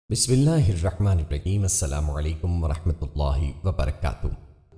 بسم اللہ الرحمن الرحیم۔ السلام علیکم ورحمۃ اللہ وبرکاتہ۔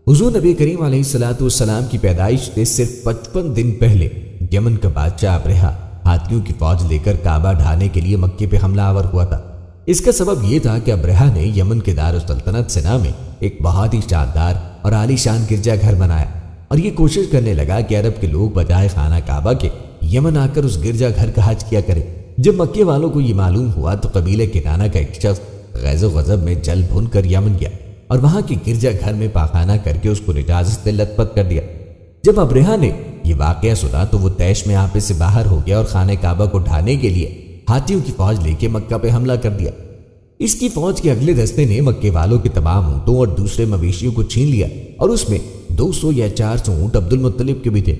حضور نبی کریم علیہ الصلوۃ والسلام کی پیدائش سے صرف 55 دن پہلے یمن کا بادشاہ ابرہہ ہاتھیوں کی فوج لے کر کعبہ ڈھانے کے لیے مکے پہ حملہ آور ہوا تھا۔ اس کا سبب یہ تھا کہ ابرہہ نے یمن کے دارالسلطنت سنا میں ایک بہت ہی شاندار اور عالی شان گرجا گھر بنایا اور یہ کوشش کرنے لگا کہ عرب کے لوگ بجائے خانہ کعبہ کے یمن آ کر اس گرجا گھر کا حج کیا کریں۔ جب مکے والوں کو یہ معلوم ہوا تو قبیلہ کنانہ کا ایک شخص غیظ و غضب میں جل بھن کر یمن گیا اور وہاں کے گرجا گھر میں پاخانہ کر کے اس کو نجاست سے لت پت کر دیا۔ جب ابرہہ نے یہ واقعہ سنا تو وہ طیش میں آپے سے باہر ہو گیا اور خانہ کعبہ کو ڈھانے کے لیے ہاتھیوں کی فوج لے کے مکہ پہ حملہ کر دیا۔ اس کی فوج کے اگلے دستے نے مکے والوں کے تمام اونٹوں اور دوسرے مویشیوں کو چھین لیا اور اس میں 200 یا 400 اونٹ عبد المطلب کے بھی تھے۔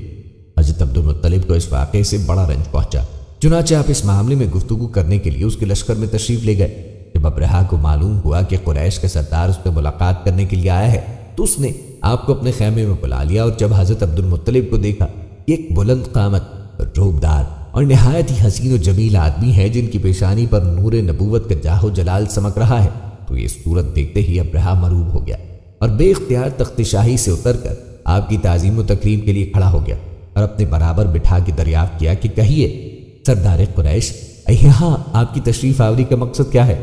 حضرت عبد المطلب کو اس واقعے سے بڑا رنج پہنچا، چنانچہ آپ اس معاملے میں گفتگو کرنے کے لیے اس کے لشکر میں تشریف لے گئے۔ جب ابرہہ کو معلوم ہوا کہ قریش کا سردار اس سے ملاقات کرنے کے لیے آیا ہے تو اس نے آپ کو اپنے خیمے میں بلا لیا اور جب حضرت عبد المطلب کو دیکھا کہ ایک بلند قامت، روبدار اور نہایت ہی حسین و جمیل آدمی ہے جن کی پیشانی پر نور نبوت کا جاہ و جلال چمک رہا ہے، تو یہ صورت دیکھتے ہی ابرہہ مروب ہو گیا اور بے اختیار تخت شاہی سے اتر کر آپ کی تعظیم و تکریم کے لیے کھڑا ہو گیا اور اپنے برابر بٹھا کے دریافت کیا کہ کہیے سردار قریش، یہاں آپ کی تشریف آوری کا مقصد کیا ہے؟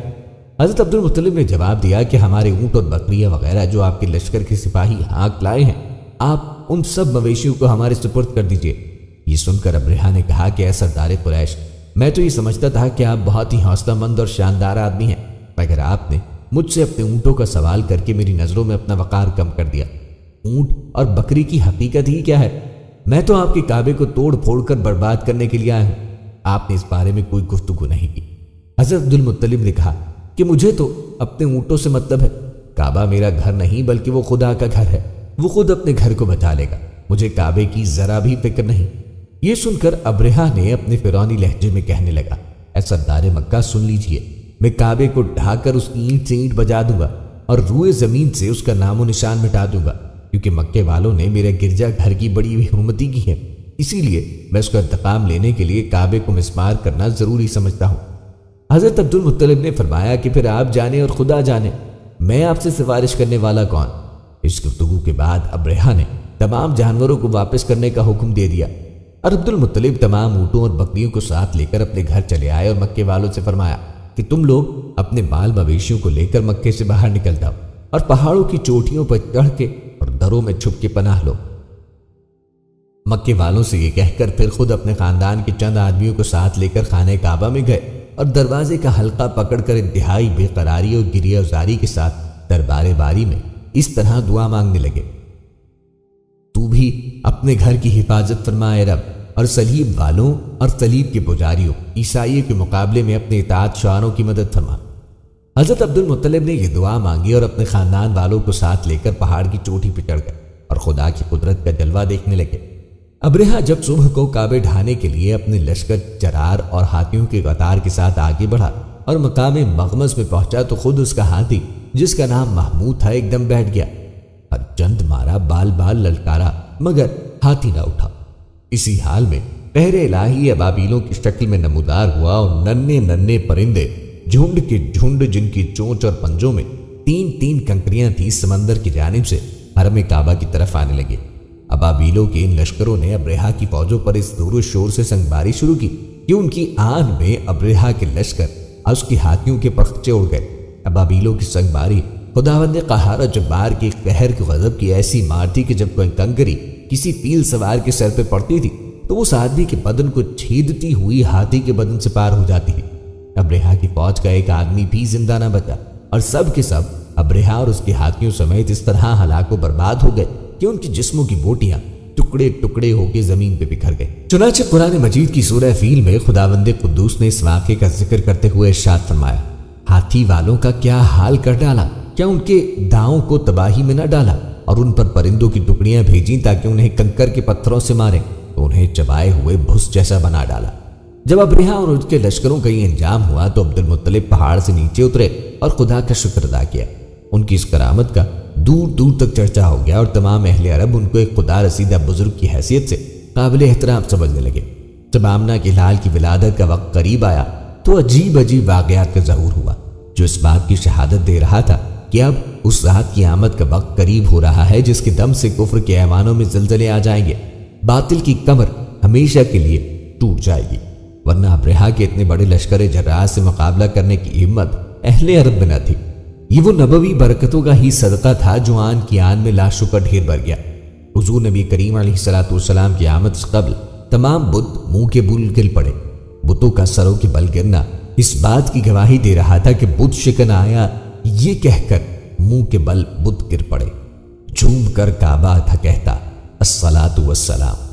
حضرت عبد المطلب نے جواب دیا کہ ہمارے اونٹ اور بکریاں وغیرہ جو آپ کے لشکر کے سپاہی ہانک لائے ہیں، آپ ان سب مویشیوں کو ہمارے سپرد کر دیجئے۔ یہ سن کر ابرہہ نے کہا کہ اے سردار قریش، میں تو یہ سمجھتا تھا کہ آپ بہت ہی حوصلہ مند اور شاندار آدمی ہیں، مگر آپ نے مجھ سے اپنے اونٹوں کا سوال کر کے میری نظروں میں اپنا وقار کم کر دیا۔ اونٹ اور بکری کی حقیقت ہی کیا ہے؟ میں تو آپ کے کعبے کو توڑ پھوڑ کر برباد کرنے کے لیے آیا ہوں۔ آپ نے اس بارے میں کوئی گفتگو نہیں کی۔ حضرت عبد المطلب نے کہا کہ مجھے تو اپنے اونٹوں سے مطلب ہے، کعبہ میرا گھر نہیں بلکہ وہ خدا کا گھر ہے، وہ خود اپنے گھر کو بچا لے گا، مجھے کعبے کی ذرا بھی فکر نہیں۔ یہ سن کر ابرہہ نے اپنے فرعونی لہجے میں کہنے لگا، اے سردار مکہ سن لیجئے، میں کعبے کو ڈھا کر اس کی اینٹ سے اینٹ بجا دوں گا اور روئے زمین سے اس کا نام و نشان مٹا دوں گا، کیونکہ مکے والوں نے میرے گرجا گھر کی بڑی حرمتی کی ہے، اسی لیے میں اس کا انتقام لینے کے لیے کعبے کو مسمار کرنا ضروری سمجھتا ہوں۔ حضرت عبد المطلب نے فرمایا کہ پھر آپ جانے اور خدا جانے، میں آپ سے سفارش کرنے والا کون؟ اس گفتگو کے بعد ابرہہ نے تمام جانوروں کو واپس کرنے کا حکم دے دیا اور عبد المطلب تمام اونٹوں اور بکریوں کو ساتھ لے کر اپنے گھر چلے آئے اور مکے والوں سے فرمایا کہ تم لوگ اپنے مال مویشیوں کو لے کر مکے سے باہر نکل جاؤ اور پہاڑوں کی چوٹیوں پر چڑھ کے اور دروں میں چھپ کے پناہ لو۔ مکے والوں سے یہ کہہ کر پھر خود اپنے خاندان کے چند آدمیوں کو ساتھ لے کر خانہ کعبہ میں گئے اور دروازے کا حلقہ پکڑ کر انتہائی بے قراری اور گریہ وزاری کے ساتھ دربار باری میں اس طرح دعا مانگنے لگے، تو بھی اپنے گھر کی حفاظت فرمائے رب، اور صلیب والوں اور صلیب کے پجاریوں عیسائیوں کے مقابلے میں اپنے اطاعت شعاروں کی مدد فرما۔ حضرت عبد المطلب نے یہ دعا مانگی اور اپنے خاندان والوں کو ساتھ لے کر پہاڑ کی چوٹی پہ چڑھ گئے اور خدا کی قدرت کا جلوہ دیکھنے لگے۔ ابرہہ جب صبح کو کعبے ڈھانے کے لیے اپنے لشکر چرار اور ہاتھیوں کے قطار کے ساتھ آگے بڑھا اور مقام مغمس میں پہنچا تو خود اس کا ہاتھی جس کا نام محمود تھا ایک دم بیٹھ گیا اور چند مارا بال بال للکارا مگر ہاتھی نہ اٹھا۔ اسی حال میں قہر الہی ابابیلوں کی شکل میں نمودار ہوا اور ننھے ننھے پرندے جھنڈ کے جھنڈ جن کی چونچ اور پنجوں میں 3 کنکریاں تھیں سمندر کی جانب سے حرم کعبہ کی طرف آنے لگے۔ ابابیلوں کے ان لشکروں نے ابرہہ کی فوجوں پر اس زور و شور سے سنگباری شروع کی کہ ان کی آن میں ابرہہ کے لشکر اور اس کی ہاتھیوں کے پرخچے اڑ گئے۔ ابابیلوں کی سنگباری خداوند قہار اور جبار کے قہر کے غضب کی ایسی مار تھی کہ جب کوئی کنکری کسی فیل سوار کے سر پہ پڑتی تھی تو اس آدمی کے بدن کو چھیدتی ہوئی ہاتھی کے بدن سے پار ہو جاتی تھی۔ ابرہہ کی فوج کا ایک آدمی بھی زندہ نہ بچا اور سب کے سب ابرہہ اور اس کے ہاتھیوں سمیت اس طرح ہلاک و برباد ہو گئے کہ ان کی جسموں کی بوٹیاں ٹکڑے ٹکڑے ہو کے زمین پہ بکھر گئے۔ چنانچہ قرآن مجید کی سورہ فیل میں خداوند قدوس نے اس واقعے کا ذکر کرتے ہوئے ارشاد فرمایا، ہاتھی والوں کا کیا حال کر ڈالا، کیا ان کے داؤں کو تباہی میں نہ ڈالا اور ان پر پرندوں کی ٹکڑیاں بھیجیں تاکہ انہیں کنکر کے پتھروں سے ماریں تو انہیں چبائے ہوئے بھس جیسا بنا ڈالا۔ جب ابرہہ اور اس کے لشکروں کا یہ انجام ہوا تو عبد المطلب پہاڑ سے نیچے اترے اور خدا کا شکر ادا کیا۔ ان کی اس کرامت کا دور دور تک چرچا ہو گیا اور تمام اہل عرب ان کو ایک خدا رسیدہ بزرگ کی حیثیت سے قابل احترام سمجھنے لگے۔ جب آمنہ کے لال کی ولادت کا وقت قریب آیا تو عجیب عجیب واقعات کا ظہور ہوا۔ جو اس بات کی شہادت دے رہا تھا کہ اب اس ذات کی آمد کا وقت قریب ہو رہا ہے جس کے دم سے کفر کے ایوانوں میں زلزلے آ جائیں گے، باطل کی کمر ہمیشہ کے لیے ٹوٹ جائے گی، ورنہ ابرہا کے اتنے بڑے لشکر جراح سے مقابلہ کرنے کی ہمت اہل عرب میں نہ تھی۔ یہ وہ نبوی برکتوں کا ہی صدقہ تھا جو آن کی آن میں لاشوں کا ڈھیر بھر گیا۔ حضور نبی کریم علیہ السلام کی آمد سے قبل تمام بت منہ کے بل گر پڑے۔ بتوں کا سروں کے بل گرنا اس بات کی گواہی دے رہا تھا کہ بت شکن آیا، یہ کہہ کر منہ کے بل بت گر پڑے۔ جھوم کر کعبہ تھا کہتا الصلاۃ والسلام۔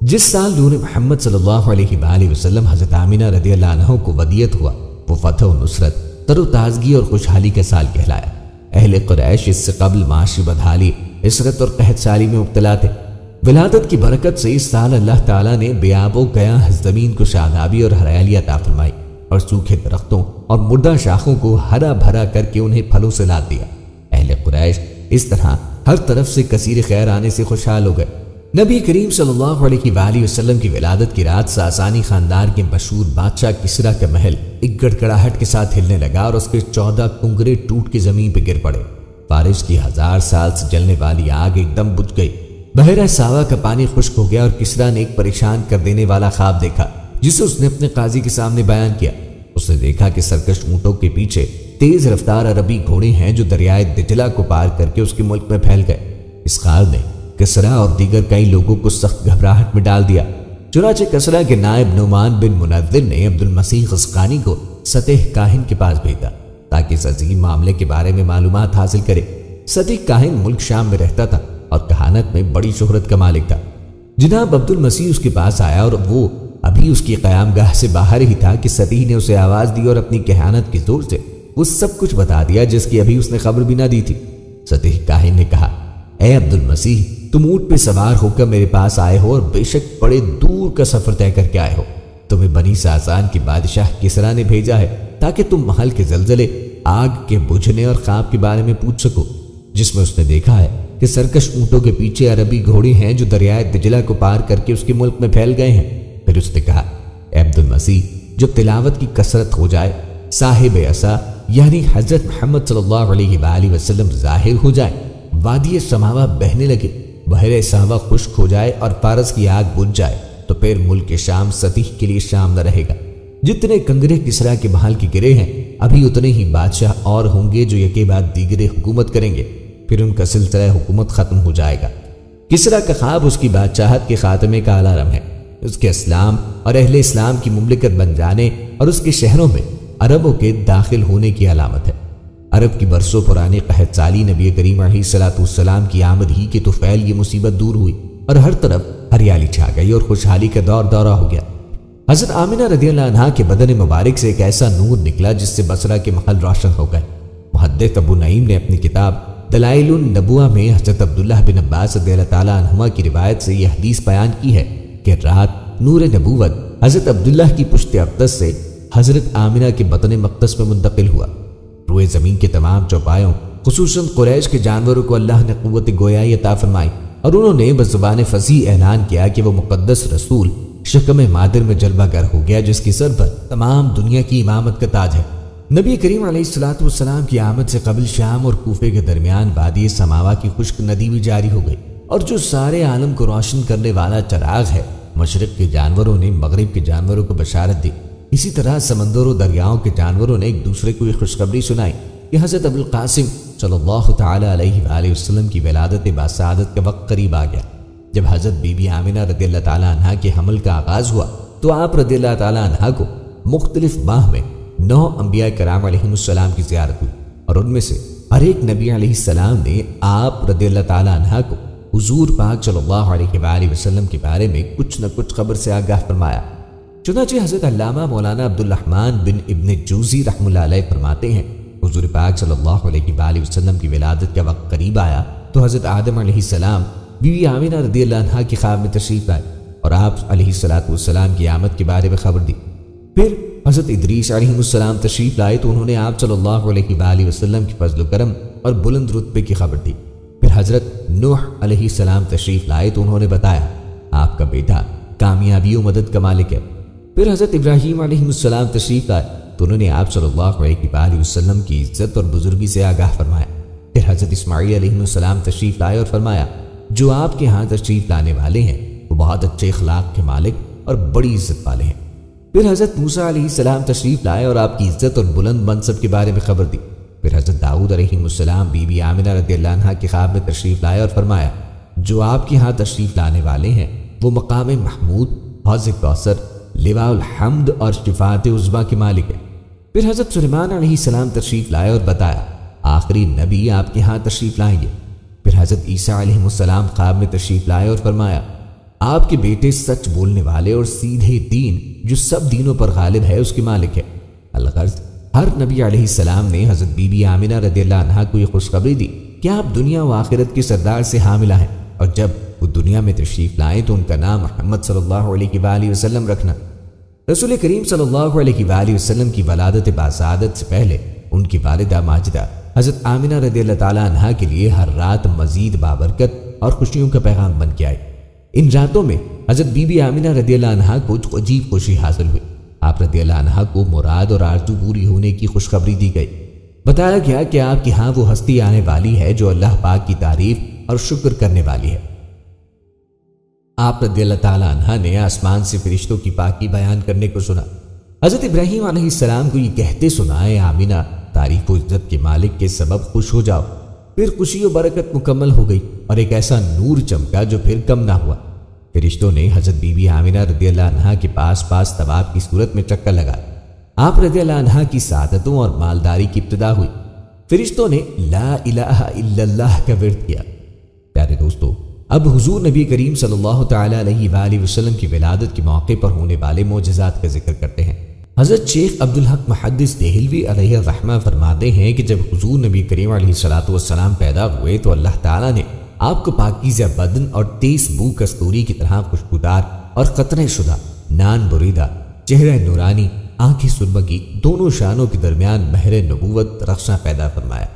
جس سال نور محمد صلی اللہ علیہ وآلہ وسلم حضرت آمینہ رضی اللہ عنہ کو ودیت ہوا، وہ فتح و نصرت، تر و تازگی اور خوشحالی کا سال کہلایا۔ اہل قریش اس سے قبل معاشی بدحالی، عسرت اور قحط سالی میں مبتلا تھے۔ ولادت کی برکت سے اس سال اللہ تعالیٰ نے بے آب و گیا زمین کو شادابی اور ہریالی عطا فرمائی اور سوکھے درختوں اور مردہ شاخوں کو ہرا بھرا کر کے انہیں پھلوں سے لاد دیا۔ اہل قریش اس طرح ہر طرف سے کثیر خیر آنے سے خوشحال ہو گئے۔ نبی کریم صلی اللہ علیہ وآلہ وسلم کی ولادت کی رات ساسانی خاندان کے مشہور بادشاہ کسریٰ کا محل ایک گڑگڑاہٹ کے ساتھ ہلنے لگا اور اس کے 14 کنگرے ٹوٹ کے زمین پہ گر پڑے۔ فارس کی 1000 سال سے جلنے والی آگ ایک دم بجھ گئی۔ بحیرہ ساوا کا پانی خشک ہو گیا اور کسریٰ نے ایک پریشان کر دینے والا خواب دیکھا جسے اس نے اپنے قاضی کے سامنے بیان کیا۔ اس نے دیکھا کہ سرکش اونٹوں کے پیچھے تیز رفتار عربی گھوڑے ہیں جو دریائے دجلہ کو پار کر کے اس کے ملک میں پھیل گئے۔ اس خواب نے کسریٰ اور دیگر کئی لوگوں کو سخت گھبراہٹ میں ڈال دیا۔ چنانچہ کسریٰ کے نائب نعمان بن منذر نے عبد المسیح غسقانی کو سطح کاہن کے پاس بھیجا تاکہ اس عظیم معاملے کے بارے میں معلومات حاصل کرے۔ سطح کاہن ملک شام میں رہتا تھا اور کہانت میں بڑی شہرت کا مالک تھا۔ جناب عبد المسیح اس کے پاس آیا اور وہ ابھی اس کی قیام گاہ سے باہر ہی تھا کہ سطح نے اسے آواز دی اور اپنی کہانت کے زور سے وہ سب کچھ بتا دیا جس کی ابھی اس نے خبر بھی نہ دی تھی۔ سطح کاہن نے کہا، اے عبد المسیح، تم اونٹ پہ سوار ہو کر میرے پاس آئے ہو اور بے شک بڑے دور کا سفر طے کر کے آئے ہو۔ تمہیں بنی ساسان کی بادشاہ کسریٰ نے بھیجا ہے تاکہ تم محل کے زلزلے، آگ کے بجھنے اور خواب کے بارے میں پوچھ سکو جس میں اس نے دیکھا ہے کہ سرکش اونٹوں کے پیچھے عربی گھوڑے ہیں جو دریائے دجلہ کو پار کر کے اس کے ملک میں پھیل گئے ہیں۔ پھر اس نے کہا، اے عبد المسیح، جب تلاوت کی کثرت ہو جائے، صاحب عصا یعنی حضرت محمد صلی اللہ علیہ وآلہ وسلم ظاہر ہو جائے، وادی سماوا بہنے لگے، بحر ساوا خشک ہو جائے اور فارس کی آگ بجھ جائے، تو پھر ملک شام سطح کے لیے شام نہ رہے گا۔ جتنے کنگرے کسریٰ کے محل کے گرے ہیں، ابھی اتنے ہی بادشاہ اور ہوں گے جو یکے بعد دیگرے حکومت کریں گے، پھر ان کا سلسلہ حکومت ختم ہو جائے گا۔ کسریٰ کا خواب اس کی بادشاہت کے خاتمے کا الارم ہے، اس کے اسلام اور اہل اسلام کی مملکت بن جانے اور اس کے شہروں میں عربوں کے داخل ہونے کی علامت ہے۔ عرب کی برسوں پرانی قحط سالی نبی کریم علیہ السلام کی آمد ہی کے طفیل یہ مصیبت دور ہوئی اور ہر طرف ہریالی چھا گئی اور خوشحالی کا دور دورہ ہو گیا۔ حضرت آمینہ رضی اللہ عنہا کے بدن مبارک سے ایک ایسا نور نکلا جس سے بصرہ کے محل روشن ہو گئے۔ محدث ابو نعیم نے اپنی کتاب دلائل النبوہ میں حضرت عبداللہ بن عباس رضی اللہ تعالیٰ عنہما کی روایت سے یہ حدیث بیان کی ہے کہ رات نور نبوت حضرت عبداللہ کی پشت اقدس سے حضرت آمینہ کے بطن مقدس میں منتقل ہوا۔ روئے زمین کے تمام چوپایوں خصوصاً قریش کے جانوروں کو اللہ نے قوت گویائی عطا فرمائی اور انہوں نے بزبان فصیح اعلان کیا کہ وہ مقدس رسول شکم مادر میں جلوہ گر ہو گیا جس کی سر پر تمام دنیا کی امامت کا تاج ہے۔ نبی کریم علیہ السلام کی آمد سے قبل شام اور کوفے کے درمیان وادی سماوا کی خشک ندی بھی جاری ہو گئی اور جو سارے عالم کو روشن کرنے والا چراغ ہے، مشرق کے جانوروں نے مغرب کے جانوروں کو بشارت دی۔ اسی طرح سمندر و دریاؤں کے جانوروں نے ایک دوسرے کو یہ خوشخبری سنائی کہ حضرت ابو القاسم صلی اللہ تعالی علیہ وآلہ وسلم کی ولادت باسعادت کا وقت قریب آ گیا۔ جب حضرت بی بی آمینہ رضی اللہ تعالی عنہا کے حمل کا آغاز ہوا تو آپ رضی اللہ تعالی عنہا کو مختلف ماہ میں 9 انبیاء کرام علیہ السلام کی زیارت ہوئی اور ان میں سے ہر ایک نبی علیہ السلام نے آپ رضی اللہ تعالی عنہا کو حضور پاک صلی اللہ علیہ وآلہ وسلم کے بارے میں کچھ نہ کچھ خبر سے آگاہ فرمایا۔ چنانچہ حضرت علامہ مولانا عبدالرحمن بن ابن جوزی رحمہ اللہ علیہ فرماتے ہیں، حضور پاک صلی اللہ علیہ وآلہ وسلم کی ولادت کا وقت قریب آیا تو حضرت آدم علیہ السلام بی بی آمینہ رضی اللہ عنہا کی خواب میں تشریف لائے اور آپ علیہ السلام کی آمد کے بارے میں خبر دی۔ پھر حضرت ادریس علیہ السلام تشریف لائے تو انہوں نے آپ صلی اللہ علیہ وآلہ وسلم کی فضل و کرم اور بلند رتبے کی خبر دی۔ پھر حضرت نوح علیہ السلام تشریف لائے تو انہوں نے بتایا آپ کا بیٹا کامیابی و مدد کا مالک ہے۔ پھر حضرت ابراہیم علیہ السلام تشریف لائے تو انہوں نے آپ صلی اللہ علیہ وآلہ وسلم کی عزت اور بزرگی سے آگاہ فرمایا۔ پھر حضرت اسماعیل علیہ السلام تشریف لائے اور فرمایا جو آپ کے ہاں تشریف لانے والے ہیں وہ بہت اچھے اخلاق کے مالک اور بڑی عزت والے ہیں۔ پھر حضرت موسیٰ علیہ السلام تشریف لائے اور آپ کی عزت اور بلند منصب کے بارے میں خبر دی۔ پھر حضرت داؤد علیہ السلام بی بی آمنہ رضی اللہ عنہا کے خواب میں تشریف لائے اور فرمایا جو آپ کے ہاں تشریف لانے والے ہیں وہ مقام محمود، حوض کوثر، لواء الحمد اور شفاعت عظمیٰ کے مالک ہیں۔ پھر حضرت سلیمان علیہ السلام تشریف لائے اور بتایا آخری نبی آپ کے ہاں تشریف لائیں گے۔ پھر حضرت عیسیٰ علیہ السلام خواب میں تشریف لائے اور فرمایا آپ کے بیٹے سچ بولنے والے اور سیدھے دین جو سب دینوں پر غالب ہے اس کے مالک ہے۔ الغرض ہر نبی علیہ السلام نے حضرت بی بی آمنہ رضی اللہ عنہا کو یہ خوشخبری دی کہ آپ دنیا و آخرت کے سردار سے حاملہ ہیں، اور جب وہ دنیا میں تشریف لائیں تو ان کا نام محمد صلی اللہ علیہ وآلہ وسلم رکھنا۔ رسول کریم صلی اللہ علیہ وآلہ وسلم کی ولادت باسعادت سے پہلے ان کی والدہ ماجدہ حضرت آمنہ رضی اللہ تعالیٰ عنہا کے لیے ہر رات مزید بابرکت اور خوشیوں کا پیغام بن کے آئی۔ ان راتوں میں حضرت بی بی آمنہ رضی اللہ عنہا کو عجیب خوشی حاصل ہوئی۔ آپ رضی اللہ عنہا کو مراد اور آرزو پوری ہونے کی خوشخبری دی گئی۔ بتایا گیا کہ آپ کے ہاں وہ ہستی آنے والی ہے جو اللہ پاک کی تعریف اور شکر کرنے والی ہے۔ آپ رضی اللہ تعالیٰ عنہ نے آسمان سے فرشتوں کی پاکی بیان کرنے کو سنا۔ حضرت ابراہیم علیہ السلام کو یہ کہتے سنا اے آمنہ تعریف و عزت کے مالک کے سبب خوش ہو جاؤ۔ پھر خوشی و برکت مکمل ہو گئی اور ایک ایسا نور چمکا جو پھر کم نہ ہوا۔ فرشتوں نے حضرت بی بی آمنہ رضی اللہ عنہا کے پاس طواف کی صورت میں چکر لگایا۔ آپ رضی اللہ عنہا کی سعادتوں اور مالداری کی ابتدا ہوئی۔ فرشتوں نے لا الہ الا اللہ کا ورد کیا۔ پیارے دوستو، اب حضور نبی کریم صلی اللہ تعالی علیہ وآلہ وسلم کی ولادت کے موقع پر ہونے والے معجزات کا ذکر کرتے ہیں۔ حضرت شیخ عبدالحق محدث دہلوی علیہ الرحمہ فرماتے ہیں کہ جب حضور نبی کریم علیہ السلام پیدا ہوئے تو اللہ تعالیٰ نے آپ کو پاکیزہ بدن اور تیز بو کستوری کی طرح خوشبودار اور قطرے شدہ، نان بریدہ، چہرہ نورانی، آنکھیں سرمگی، دونوں شانوں کے درمیان مہر نبوت رخصاں پیدا فرمایا۔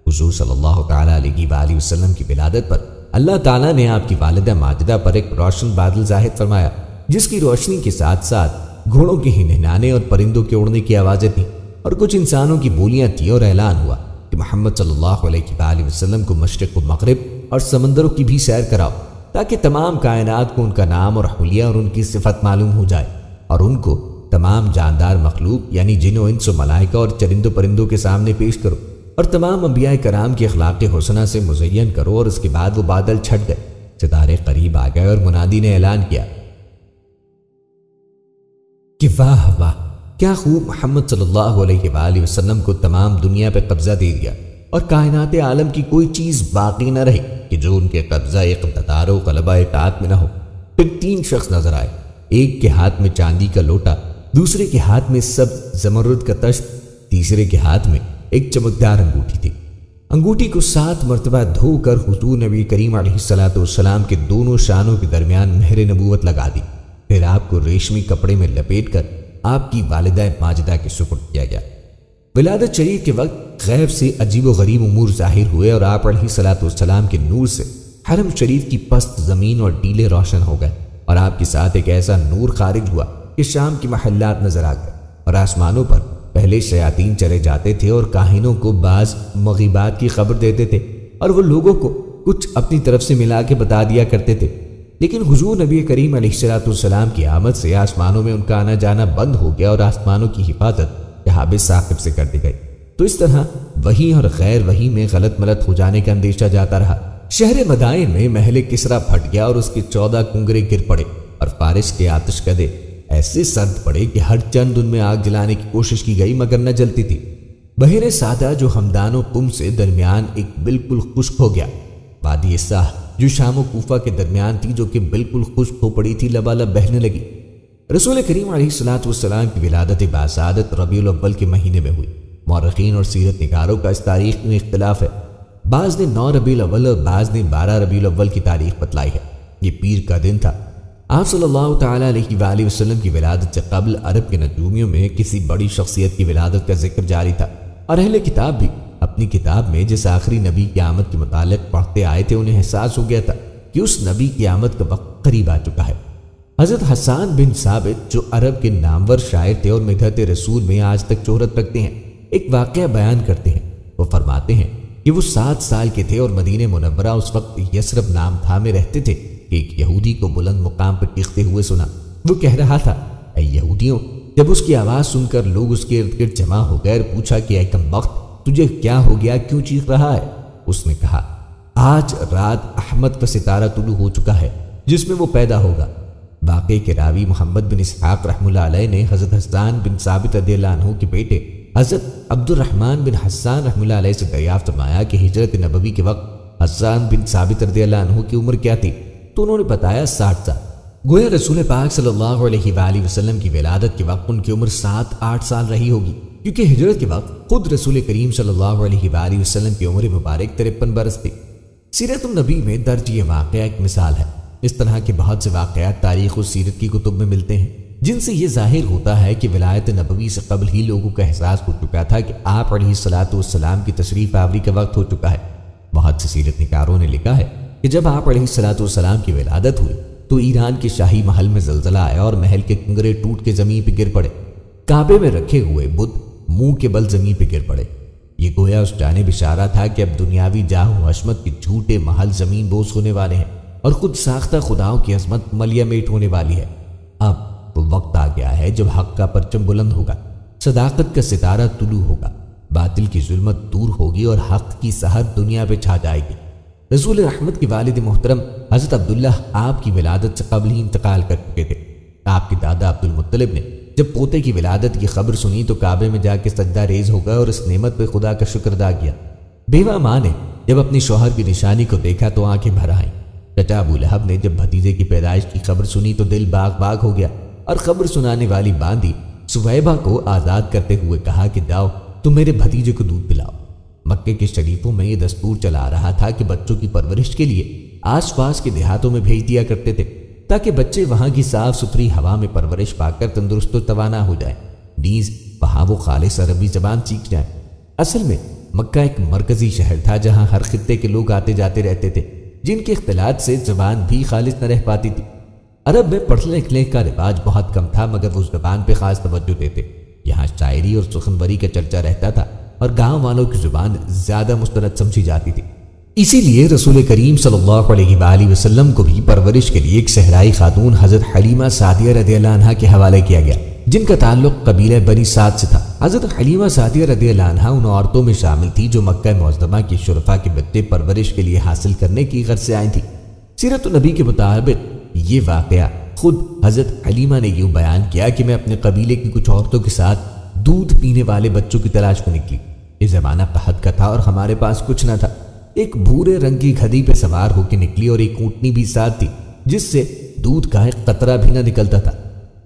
حضور صلی اللہ تعالیٰ علیہ وآلہ وسلم کی ولادت پر اللہ تعالیٰ نے آپ کی والدہ ماجدہ پر ایک روشن بادل ظاہر فرمایا جس کی روشنی کے ساتھ ساتھ گھوڑوں کے ہنہنانے اور پرندوں کے اڑنے کی آوازیں تھیں اور کچھ انسانوں کی بولیاں تھیں، اور اعلان ہوا کہ محمد صلی اللہ علیہ وآلہ وسلم کو مشرق و مغرب اور سمندروں کی بھی سیر کراؤ تاکہ تمام کائنات کو ان کا نام اور حلیہ اور ان کی صفت معلوم ہو جائے، اور ان کو تمام جاندار مخلوق یعنی جن و انس و ملائکہ اور چرندوں پرندوں کے سامنے پیش کرو، اور تمام انبیاء کرام کے اخلاق حسنہ سے مزین کرو۔ اور اس کے بعد وہ بادل چھٹ گئے، ستارے قریب آ گئے اور منادی نے اعلان کیا کہ واہ واہ، کیا خوب محمد صلی اللہ علیہ وآلہ وسلم کو تمام دنیا پہ قبضہ دے دیا، اور کائنات عالم کی کوئی چیز باقی نہ رہی کہ جو ان کے قبضہ اقتدار و غلبہ اطاعت میں نہ ہو۔ پھر 3 شخص نظر آئے، ایک کے ہاتھ میں چاندی کا لوٹا، دوسرے کے ہاتھ میں سبز زمرد کا تشت، تیسرے کے ہاتھ میں ایک چمکدار انگوٹھی تھی۔ انگوٹھی کو 7 مرتبہ دھو کر حضور نبی کریم علیہ السلام کے دونوں شانوں کے درمیان مہر نبوت لگا دی۔ پھر آپ کو ریشمی کپڑے میں لپیٹ کر آپ کی والدہ ماجدہ کے سپرد کیا گیا۔ ولادت شریف کے وقت غیب سے عجیب و غریب امور ظاہر ہوئے اور آپ علیہ السلام کے نور سے حرم شریف کی پست زمین اور ٹیلے روشن ہو گئے، اور آپ کے ساتھ ایک ایسا نور خارج ہوا کہ شام کے محلات نظر آ گئے، اور آسمانوں پر پہلے شیاطین چلے جاتے تھے اور کاہنوں کو بعض مغیبات کی خبر دیتے تھے، اور وہ لوگوں کو کچھ اپنی طرف سے ملا کے بتا دیا کرتے تھے۔ لیکن حضور نبی کریم علیہ السلام کی آمد سے آسمانوں میں ان کا آنا جانا بند ہو گیا، اور آسمانوں کی حفاظت جہاب ثاقب سے کر دی گئی۔ تو اس طرح وحی اور غیر وحی میں غلط ملت ہو جانے کا اندیشہ جاتا رہا۔ شہر مدائن میں محل کسرا پھٹ گیا اور اس کے 14 کنگرے گر پڑے، اور فارس کے آتش کدے ایسے سرد پڑے کہ ہر چند ان میں آگ جلانے کی کوشش کی گئی مگر نہ جلتی تھی۔ بحر سادہ جو ہمدان و قم سے درمیان ایک بالکل خشک ہو گیا، وادی ساہ جو شام و کوفہ کے درمیان تھی جو کہ بالکل خشک ہو پڑی تھی، لبالب بہنے لگی۔ رسول کریم علیہ السلام کی ولادت باسعادت ربیع الاول کے مہینے میں ہوئی۔ مورخین اور سیرت نگاروں کا اس تاریخ میں اختلاف ہے، بعض نے 9 ربیع الاول اور بعض نے 12 ربیع الاول کی تاریخ بتلائی ہے۔ یہ پیر کا دن تھا۔ آپ صلی اللہ تعالیٰ علیہ وآلہ وسلم کی ولادت سے قبل عرب کے نجومیوں میں کسی بڑی شخصیت کی ولادت کا ذکر جاری تھا، اور اہل کتاب بھی اپنی کتاب میں جس آخری نبی کی آمد کے متعلق پڑھتے آئے تھے انہیں احساس ہو گیا تھا کہ اس نبی کی آمد کا وقت قریب آ چکا ہے۔ حضرت حسان بن ثابت جو عرب کے نامور شاعر تھے اور مدحت رسول میں آج تک شہرت رکھتے ہیں، ایک واقعہ بیان کرتے ہیں۔ وہ فرماتے ہیں کہ وہ 7 سال کے تھے اور مدینہ منورہ اس وقت یثرب نام تھا میں رہتے تھے کہ ایک یہودی کو بلند مقام پر ٹیکتے ہوئے سنا۔ وہ کہہ رہا تھا، اے یہودیوں! جب اس کی آواز سن کر لوگ اس کے ارد گرد جمع ہو گئے اور پوچھا کہ اے کم بخت، تجھے کیا ہو گیا، کیوں چیخ رہا ہے؟ اس نے کہا، آج رات احمد کا ستارہ طلوع ہو چکا ہے جس میں وہ پیدا ہوگا۔ واقعے کے راوی محمد بن اسحاق رحمہ اللہ علیہ نے حضرت حسان بن ثابت رضی اللہ عنہ کے بیٹے حضرت عبد الرحمن بن حسان رحمہ اللہ علیہ سے دریافت فرمایا کہ ہجرت نبوی کے وقت حسان بن ثابت رضی اللہ عنہ کی عمر کیا تھی، تو انہوں نے بتایا 60 سال۔ گویا رسول پاک صلی اللہ علیہ وآلہ وسلم کی ولادت کے وقت ان کی عمر 7-8 سال رہی ہوگی، کیونکہ ہجرت کے وقت خود رسول کریم صلی اللہ علیہ وآلہ وسلم کی عمر مبارک 53 برس تھی۔ سیرت النبی میں درج یہ واقعہ ایک مثال ہے۔ اس طرح کے بہت سے واقعات تاریخ و سیرت کی کتب میں ملتے ہیں جن سے یہ ظاہر ہوتا ہے کہ ولایت نبوی سے قبل ہی لوگوں کا احساس ہو چکا تھا کہ آپ علیہ الصلوۃ والسلام کی تشریف آوری کا وقت ہو چکا ہے۔ بہت سے سیرت نگاروں نے لکھا ہے کہ جب آپ علیہ الصلوۃ والسلام کی ولادت ہوئی تو ایران کے شاہی محل میں زلزلہ آیا اور محل کے کنگرے ٹوٹ کے زمین پہ گر پڑے۔ کعبے میں رکھے ہوئے بت منہ کے بل زمین پہ گر پڑے۔ یہ گویا اس جانب اشارہ تھا کہ اب دنیاوی جاہ و حشمت کے جھوٹے محل زمین بوس ہونے والے ہیں اور خود ساختہ خداؤں کی عظمت ملیہ میٹ ہونے والی ہے۔ اب وہ وقت آ گیا ہے جب حق کا پرچم بلند ہوگا، صداقت کا ستارہ طلوع ہوگا، باطل کی ظلمت دور ہوگی اور حق کی سحر دنیا پہ چھا جائے گی۔ رسول رحمت کے والد محترم حضرت عبداللہ آپ کی ولادت سے قبل ہی انتقال کر چکے تھے۔ آپ کے دادا عبد المطلب نے جب پوتے کی ولادت کی خبر سنی تو کعبے میں جا کے سجدہ ریز ہو گئے اور اس نعمت پہ خدا کا شکر ادا کیا۔ بیوہ ماں نے جب اپنی شوہر کی نشانی کو دیکھا تو آنکھیں بھر آئیں۔ چچا ابو لہب نے جب بھتیجے کی پیدائش کی خبر سنی تو دل باغ باغ ہو گیا اور خبر سنانے والی باندی سویبہ کو آزاد کرتے ہوئے کہا کہ جاؤ تم میرے بھتیجے کو دودھ پلاؤ۔ مکے کے شریفوں میں یہ دستور چلا رہا تھا کہ بچوں کی پرورش کے لیے آس پاس کے دیہاتوں میں بھیج دیا کرتے تھے تاکہ بچے وہاں کی صاف ستھری ہوا میں پرورش پا کر تندرست و توانا ہو جائیں، نیز وہاں وہ خالص عربی زبان سیکھ جائیں۔ اصل میں مکہ ایک مرکزی شہر تھا جہاں ہر خطے کے لوگ آتے جاتے رہتے تھے جن کے اختلاط سے زبان بھی خالص نہ رہ پاتی تھی۔ عرب میں پڑھنے لکھنے کا رواج بہت کم تھا مگر وہ زبان پہ خاص توجہ دیتے۔ یہاں شاعری اور سخنوری کا چرچا رہتا تھا اور گاؤں والوں کی زبان زیادہ مستند سمجھی جاتی تھی۔ اسی لیے رسول کریم صلی اللہ علیہ وآلہ وسلم کو بھی پرورش کے لیے ایک صحرائی خاتون حضرت حلیمہ سعدیہ رضی اللہ عنہا کے حوالے کیا گیا جن کا تعلق قبیلہ بنی سعد سے تھا۔ حضرت حلیمہ سعدیہ رضی اللہ عنہا ان عورتوں میں شامل تھی جو مکہ معظمہ کے شرفاء کے بچے پرورش کے لیے حاصل کرنے کی غرض سے آئی تھی۔ سیرت النبی کے مطابق یہ واقعہ خود حضرت حلیمہ نے یوں بیان کیا کہ میں اپنے قبیلے کی کچھ عورتوں کے ساتھ دودھ پینے والے بچوں کی تلاش میں نکلی۔ یہ زمانہ قحط کا تھا اور ہمارے پاس کچھ نہ تھا۔ ایک بھورے رنگ کی گدھی پہ سوار ہو کے نکلی اور ایک اونٹنی بھی ساتھ تھی جس سے دودھ کا ایک قطرہ بھی نہ نکلتا تھا۔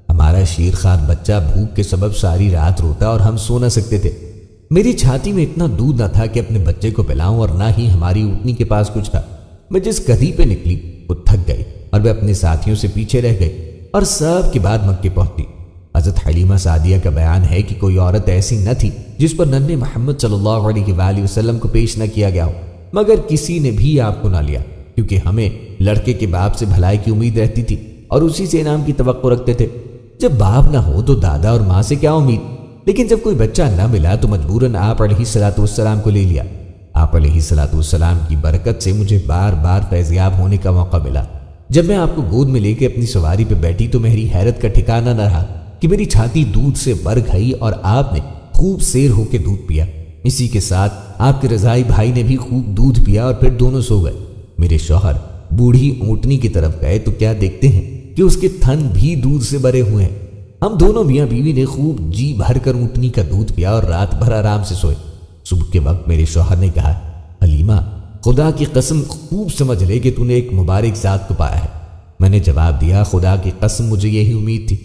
ہمارا شیر خوار بچہ بھوک کے سبب ساری رات روتا اور ہم سو نہ سکتے تھے۔ میری چھاتی میں اتنا دودھ نہ تھا کہ اپنے بچے کو پلاؤں اور نہ ہی ہماری اونٹنی کے پاس کچھ تھا۔ میں جس گدھی پہ نکلی وہ تھک گئی اور میں اپنے ساتھیوں سے پیچھے رہ گئی اور سب کے بعد مکے پہنچی۔ حضرت حلیمہ سعدیہ کا بیان ہے کہ کوئی عورت ایسی نہ تھی جس پر ننھے محمد صلی اللہ علیہ وآلہ وسلم کو پیش نہ کیا گیا ہو، مگر کسی نے بھی آپ کو نہ لیا کیونکہ ہمیں لڑکے کے باپ سے بھلائی کی امید رہتی تھی اور اسی سے انعام کی توقع رکھتے تھے۔ جب باپ نہ ہو تو دادا اور ماں سے کیا امید، لیکن جب کوئی بچہ نہ ملا تو مجبوراً آپ علیہ الصلوۃ والسلام کو لے لیا۔ آپ علیہ الصلوۃ والسلام کی برکت سے مجھے بار بار فیضیاب ہونے کا موقع ملا۔ جب میں آپ کو گود میں لے کے اپنی سواری پہ بیٹھی تو میری حیرت کا ٹھکانہ نہ رہا کہ میری چھاتی دودھ سے بھر گئی اور آپ نے خوب سیر ہو کے دودھ پیا۔ اسی کے ساتھ آپ کے رضائی بھائی نے بھی خوب دودھ پیا اور پھر دونوں سو گئے۔ میرے شوہر بوڑھی اونٹنی کی طرف گئے تو کیا دیکھتے ہیں کہ اس کے تھن بھی دودھ سے بھرے ہوئے ہیں۔ ہم دونوں میاں بیوی نے خوب جی بھر کر اونٹنی کا دودھ پیا اور رات بھر آرام سے سوئے۔ صبح کے وقت میرے شوہر نے کہا، حلیمہ خدا کی قسم خوب سمجھ لے کہ تو نے ایک مبارک ذات کو پایا ہے۔ میں نے جواب دیا، خدا کی قسم مجھے یہی امید تھی۔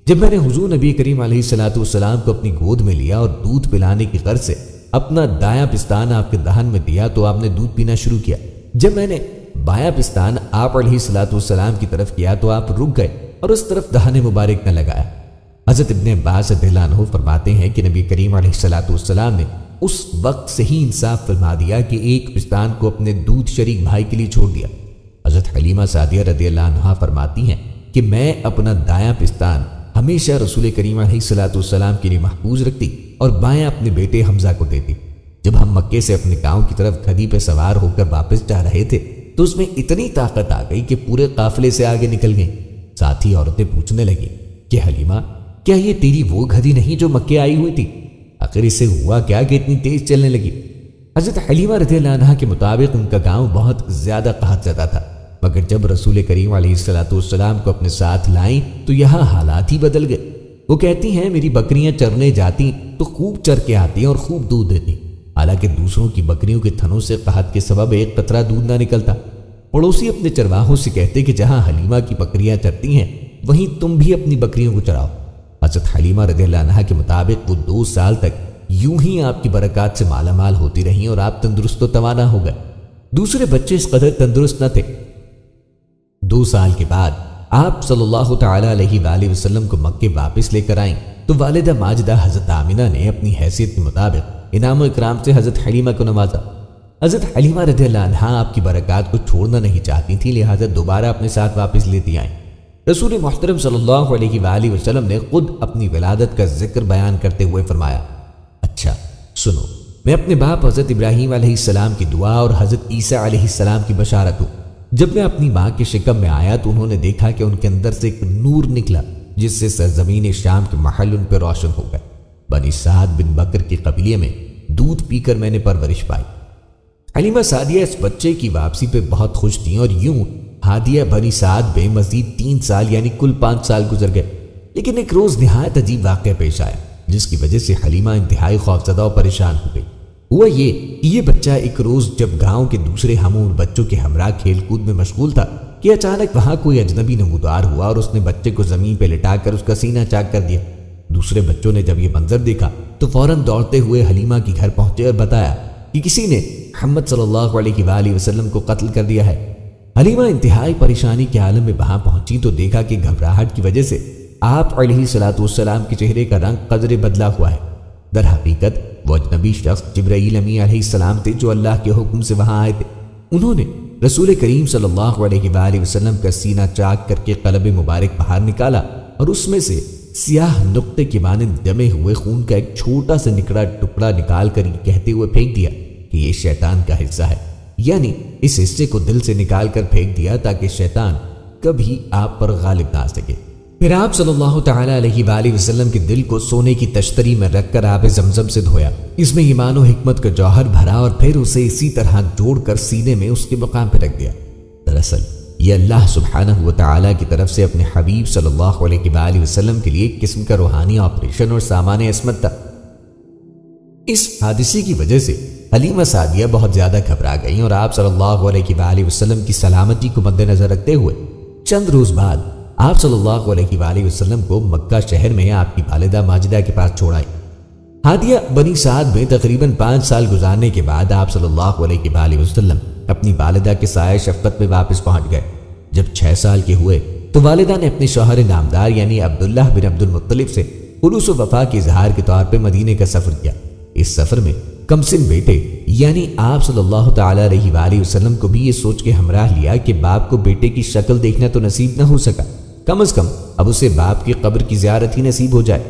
جب میں نے حضور نبی کریم علیہ الصلوۃ والسلام کو اپنی گود میں لیا اور دودھ پلانے کی غرض سے اپنا دایاں پستان آپ کے دہن میں دیا تو آپ نے دودھ پینا شروع کیا۔ جب میں نے بایاں پستان آپ علیہ الصلوۃ والسلام کی طرف کیا تو آپ رک گئے اور اس طرف دہن مبارک نہ لگایا۔ حضرت ابن عباس رضی اللہ عنہ فرماتے ہیں کہ نبی کریم علیہ الصلوۃ والسلام نے اس وقت صحیح انصاف فرما دیا کہ ایک پستان کو اپنے دودھ شریک بھائی کے لیے چھوڑ دیا۔ حضرت حلیمہ سعدیہ رضی اللہ عنہا فرماتی ہیں کہ میں اپنا دایاں پستان ہمیشہ رسول کریم علیہ الصلوۃ والسلام کے لیے محفوظ رکھتی اور بایاں اپنے بیٹے حمزہ کو دیتی۔ جب ہم مکے سے اپنے گاؤں کی طرف گدھی پہ سوار ہو کر واپس جا رہے تھے تو اس میں اتنی طاقت آ گئی کہ پورے قافلے سے آگے نکل گئی۔ ساتھی عورتیں پوچھنے لگیں کہ حلیمہ، کیا یہ تیری وہ گدھی نہیں جو مکے آئی ہوئی تھی؟ آخر اسے ہوا کیا کہ اتنی تیز چلنے لگی؟ حضرت حلیمہ رضی اللہ عنہا کے مطابق ان کا گاؤں بہت زیادہ قحط زدہ تھا، مگر جب رسول کریم علیہ الصلوۃ والسلام کو اپنے ساتھ لائیں تو یہاں حالات ہی بدل گئے۔ وہ کہتی ہیں میری بکریاں چرنے جاتی تو خوب چر کے آتی اور خوب دودھ دیتی، حالانکہ دوسروں کی بکریوں کے تھنوں سے قحط کے سبب ایک قطرہ دودھ نہ نکلتا۔ پڑوسی اپنے چرواہوں سے کہتے کہ جہاں حلیمہ کی بکریاں چرتی ہیں وہیں تم بھی اپنی بکریوں کو چراؤ۔ حضرت حلیمہ رضی اللہ عنہا کے مطابق وہ 2 سال تک یوں ہی آپ کی برکات سے مالا مال ہوتی رہیں اور آپ تندرست و توانا ہو گئے۔ دوسرے بچے اس قدر تندرست نہ تھے۔ 2 سال کے بعد آپ صلی اللہ تعالی علیہ وآلہ وسلم کو مکے واپس لے کر آئیں تو والدہ ماجدہ حضرت آمنہ نے اپنی حیثیت کے مطابق انعام و اکرام سے حضرت حلیمہ کو نوازا۔ حضرت حلیمہ رضی اللہ عنہا آپ کی برکات کو چھوڑنا نہیں چاہتی تھی، لہذا دوبارہ اپنے ساتھ واپس لیتی آئیں۔ رسول محترم صلی اللہ علیہ وآلہ وسلم نے خود اپنی ولادت کا ذکر بیان کرتے ہوئے فرمایا، اچھا سنو، میں اپنے باپ حضرت ابراہیم علیہ السلام کی دعا اور حضرت عیسیٰ علیہ السلام کی بشارت ہوں۔ جب میں اپنی ماں کے شکم میں آیا تو انہوں نے دیکھا کہ ان کے اندر سے ایک نور نکلا جس سے سرزمین شام کے محل ان پہ روشن ہو گئے۔ بنی سعد بن بکر کے قبیلے میں دودھ پی کر میں نے پرورش پائی۔ حلیمہ سعدیہ اس بچے کی واپسی پہ بہت خوش تھیں اور یوں ہادیہ بنی سعد میں مزید 3 سال یعنی کل 5 سال گزر گئے۔ لیکن ایک روز نہایت عجیب واقعہ پیش آیا جس کی وجہ سے حلیمہ انتہائی خوفزدہ اور پریشان ہو گئی۔ ہوا یہ کہ یہ بچہ ایک روز جب گاؤں کے دوسرے ہمور بچوں کے ہمراہ کھیل کود میں مشغول تھا کہ اچانک وہاں کوئی اجنبی نمودار ہوا اور اس نے بچے کو زمین پہ لٹا کر اس کا سینہ چاک کر دیا۔ دوسرے بچوں نے جب یہ منظر دیکھا تو فوراً دوڑتے ہوئے حلیمہ کے گھر پہنچے اور بتایا کہ کسی نے محمد صلی اللہ علیہ وآلہ وسلم کو قتل کر دیا ہے۔ حلیمہ انتہائی پریشانی کے عالم میں وہاں پہنچی تو دیکھا کہ گھبراہٹ کی وجہ سے آپ علیہ الصلوۃ والسلام کے چہرے کا رنگ قدرے بدلا ہوا ہے۔ در حقیقت وہ اجنبی شخص جبرائیل امین علیہ السلام تھے جو اللہ کے حکم سے وہاں آئے تھے۔ انہوں نے رسول کریم صلی اللہ علیہ وآلہ وسلم کا سینہ چاک کر کے قلب مبارک باہر نکالا اور اس میں سے سیاہ نقطے کے مانند جمے ہوئے خون کا ایک چھوٹا سا نکڑا ٹکڑا نکال کر یہ کہتے ہوئے پھینک دیا کہ یہ شیطان کا حصہ ہے، یعنی اس حصے کو دل سے نکال کر پھینک دیا تاکہ شیطان کبھی آپ پر غالب نہ آ سکے۔ پھر آپ صلی اللہ تعالی علیہ وآلہ وسلم کے دل کو سونے کی تشتری میں رکھ کر آب زمزم سے دھویا، اس میں ایمان و حکمت کا جوہر بھرا اور پھر اسے اسی طرح جوڑ کر سینے میں اس کے مقام پہ رکھ دیا۔ دراصل یہ اللہ سبحانہ و تعالی کی طرف سے اپنے حبیب صلی اللہ علیہ وآلہ وسلم کے لیے ایک قسم کا روحانی آپریشن اور سامان عصمت تھا۔ اس حادثے کی وجہ سے حلیمہ سعدیہ بہت زیادہ گھبرا گئیں اور آپ صلی اللہ علیہ وآلہ وسلم کی سلامتی کو مد نظر رکھتے ہوئے چند روز بعد آپ صلی اللہ علیہ وآلہ وسلم کو مکہ شہر میں آپ کی والدہ ماجدہ کے پاس چھوڑائیں۔ ہادیہ بنی سعد میں تقریباً 5 سال گزارنے کے بعد آپ صلی اللہ علیہ وآلہ وسلم اپنی والدہ کے سایہ شفقت میں واپس پہنچ گئے۔ جب 6 سال کے ہوئے تو والدہ نے اپنے شوہر نامدار یعنی عبداللہ بن عبد المطلب سے خلوص و وفا کے اظہار کے طور پہ مدینے کا سفر کیا۔ اس سفر میں کمسن بیٹے یعنی آپ صلی اللہ تعالی علیہ وآلہ وسلم کو بھی یہ سوچ کے ہمراہ لیا کہ باپ کو بیٹے کی شکل دیکھنا تو نصیب نہ ہو سکا، کم از کم اب اسے باپ کی قبر کی زیارت ہی نصیب ہو جائے۔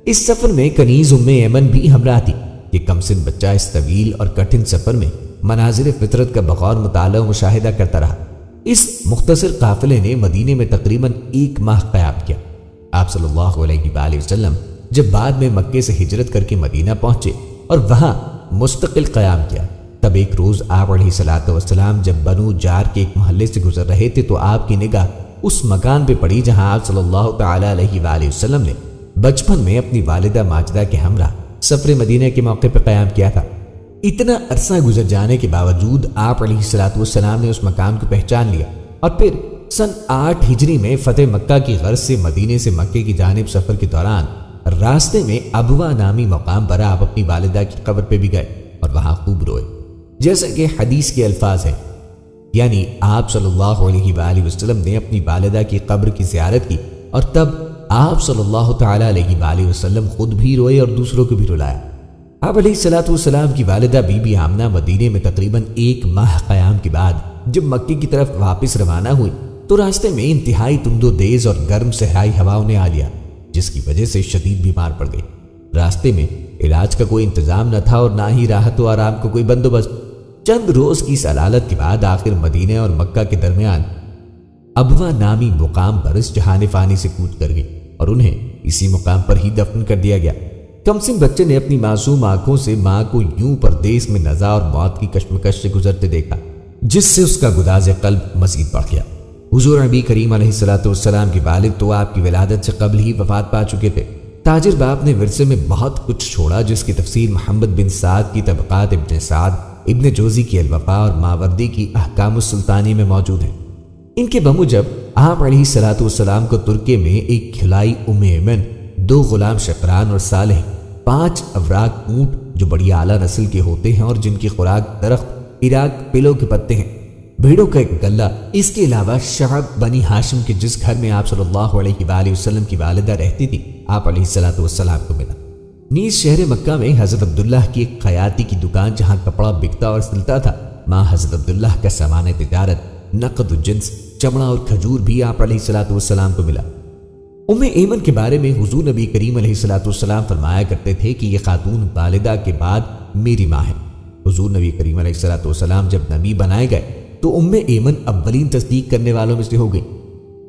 اس سفر میں کنیز ام ایمن بھی ہمراہ تھی کہ کمسن بچہ اس طویل اور کٹھن سفر میں مناظر فطرت کا بغور مطالعہ و مشاہدہ کرتا رہا۔ اس مختصر قافلے نے مدینے میں تقریباً 1 ماہ قیام کیا۔ آپ صلی اللہ علیہ وآلہ وسلم جب بعد میں مکے سے ہجرت کر کے مدینہ پہنچے اور وہاں مستقل قیام کیا، تب ایک روز آپ علیہ الصلوۃ والسلام جب بنو جار کے ایک محلے سے گزر رہے تھے تو آپ کی نگاہ اس مکان پہ پڑی جہاں آپ صلی اللہ تعالی علیہ وآلہ وسلم نے بچپن میں اپنی والدہ ماجدہ کے ہمراہ سفر مدینہ کے موقع پہ قیام کیا تھا۔ اتنا عرصہ گزر جانے کے باوجود آپ علیہ الصلوۃ والسلام نے اس مکان کو پہچان لیا اور پھر سن 8 ہجری میں فتح مکہ کی غرض سے مدینے سے مکے کی جانب سفر کے دوران راستے میں ابوا نامی مقام پر آپ اپنی والدہ کی قبر پہ بھی گئے اور وہاں خوب روئے، جیسا کہ حدیث کے الفاظ ہیں، یعنی آپ صلی اللہ علیہ وآلہ وسلم نے اپنی والدہ کی قبر کی زیارت کی اور تب آپ صلی اللہ تعالی علیہ وآلہ وسلم خود بھی روئے اور دوسروں کو بھی رلایا۔ آپ علیہ الصلوۃ والسلام کی والدہ بی بی آمنہ مدینے میں تقریباً 1 ماہ قیام کے بعد جب مکے کی طرف واپس روانہ ہوئی تو راستے میں انتہائی تند و تیز اور گرم صحرائی ہواؤں نے آ لیا، جس کی وجہ سے شدید بیمار پڑ گئی۔ راستے میں علاج کا کوئی انتظام نہ تھا اور نہ ہی راحت و آرام کا کوئی بندوبست۔ چند روز کی سلالت کے بعد آخر مدینہ اور مکہ کے درمیان ابوا نامی مقام پر اس جہان فانی سے کوچ کر گئی اور انہیں اسی مقام پر ہی دفن کر دیا گیا۔ کمسن بچے نے اپنی معصوم آنکھوں سے ماں کو یوں پردیس میں نزا اور موت کی کشمکش سے گزرتے دیکھا، جس سے اس کا گداز قلب مزید بڑھ گیا۔ حضور نبی کریم علیہ السلام کے والد تو آپ کی ولادت سے قبل ہی وفات پا چکے تھے۔ تاجر باپ نے ورثے میں بہت کچھ چھوڑا، جس کی تفصیل محمد بن سعد کی طبقات ابن سعد، ابن جوزی کی الوفا اور ماوردی کی احکام السلطانی میں موجود ہیں۔ ان کے بموجب آپ علیہ السلام کو ترکے میں ایک کھلائی ایمن، 2 غلام شقران اور صالح، 5 اوراق اونٹ جو بڑی اعلیٰ نسل کے ہوتے ہیں اور جن کی خوراک درخت عراق پلوں کے پتے ہیں، بھیڑوں کا ایک گلہ، اس کے علاوہ شعب بنی ہاشم کے جس گھر میں آپ صلی اللہ علیہ وآلہ وسلم کی والدہ رہتی تھی، آپ علیہ السلام کو ملا۔ نیز شہر مکہ میں حضرت عبداللہ کی ایک خیاطی کی دکان جہاں کپڑا بکتا اور سلتا تھا، ماں حضرت عبداللہ کا سامان تجارت، نقد و جنس، چمڑا اور کھجور بھی آپ علیہ السلام کو ملا۔ ایمن کے بارے میں حضور نبی کریم علیہ السلام فرمایا کرتے تھے کہ یہ خاتون والدہ کے بعد میری ماں ہے۔ حضور نبی کریم علیہ السلام جب نبی بنائے گئے تو ایمن اولین تصدیق کرنے والوں میں سے ہو گئی۔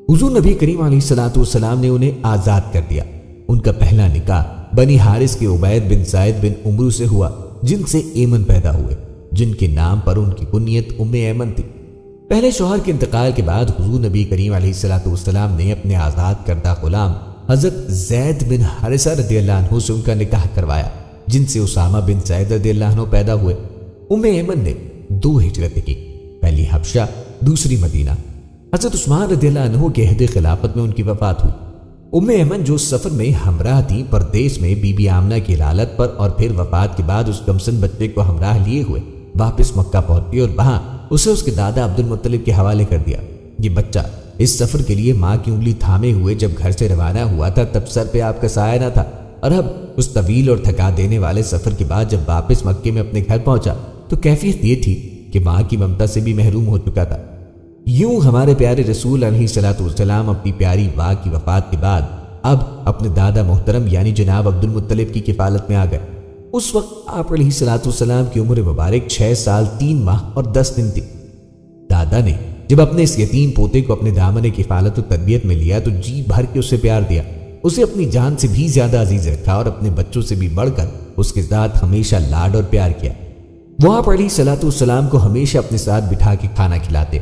حضور نبی کریم علیہ السلام نے انہیں آزاد کر دیا۔ ان کا پہلا نکاح بنی حارث کے عبید بن زید بن عمرو سے ہوا، جن سے ایمن پیدا ہوئے، جن کے نام پر ان کی کنیت ایمن تھی۔ پہلے شوہر کے انتقال کے بعد حضور نبی کریم علیہ السلام نے اپنے آزاد کردہ غلام حضرت زید بن حارثہ رضی اللہ عنہ سے ان کا نکاح کروایا، جن سے اسامہ بن زید رضی اللہ عنہ پیدا ہوئے۔ ایمن نے 2 ہجرتیں کی، پہلی حبشہ، دوسری مدینہ۔ حضرت عثمان رضی اللہ عنہ کے عہد خلافت میں ان کی وفات ہوئی۔ ایمن جو سفر میں ہمراہ تھی، پردیس میں بی بی آمنہ کی لالت پر اور پھر وفات کے بعد اس کمسن بچے کو ہمراہ لیے ہوئے واپس مکہ پہنچی اور وہاں اسے اس کے دادا عبد المطلب کے حوالے کر دیا۔ یہ بچہ اس سفر کے لیے ماں کی انگلی تھامے ہوئے جب گھر سے روانہ ہوا تھا، تب سر پہ آپ کا سایہ نہ تھا، اور اب اس طویل اور تھکا دینے والے سفر کے بعد جب واپس مکے میں اپنے گھر پہنچا تو کیفیت یہ تھی کہ ماں کی ممتا سے بھی محروم ہو چکا تھا۔ یوں ہمارے پیارے رسول علیہ السلام اپنی پیاری ماں کی وفات کے بعد اب اپنے دادا محترم یعنی جناب عبد المطلب کی کفالت میں آ گئے۔ اس وقت آپ علیہ السلام کی عمر مبارک 6 سال 3 ماہ اور 10 دن تھی۔ دادا نے جب اپنے اس یتیم پوتے کو اپنے دامن کفالت و تربیت میں لیا تو جی بھر کے اسے پیار دیا، اسے اپنی جان سے بھی زیادہ عزیز رکھا اور اپنے بچوں سے بھی بڑھ کر اس کے ساتھ ہمیشہ لاڈ اور پیار کیا۔ وہ آپ علیہ السلام کو ہمیشہ اپنے ساتھ بٹھا کے کھانا کھلاتے،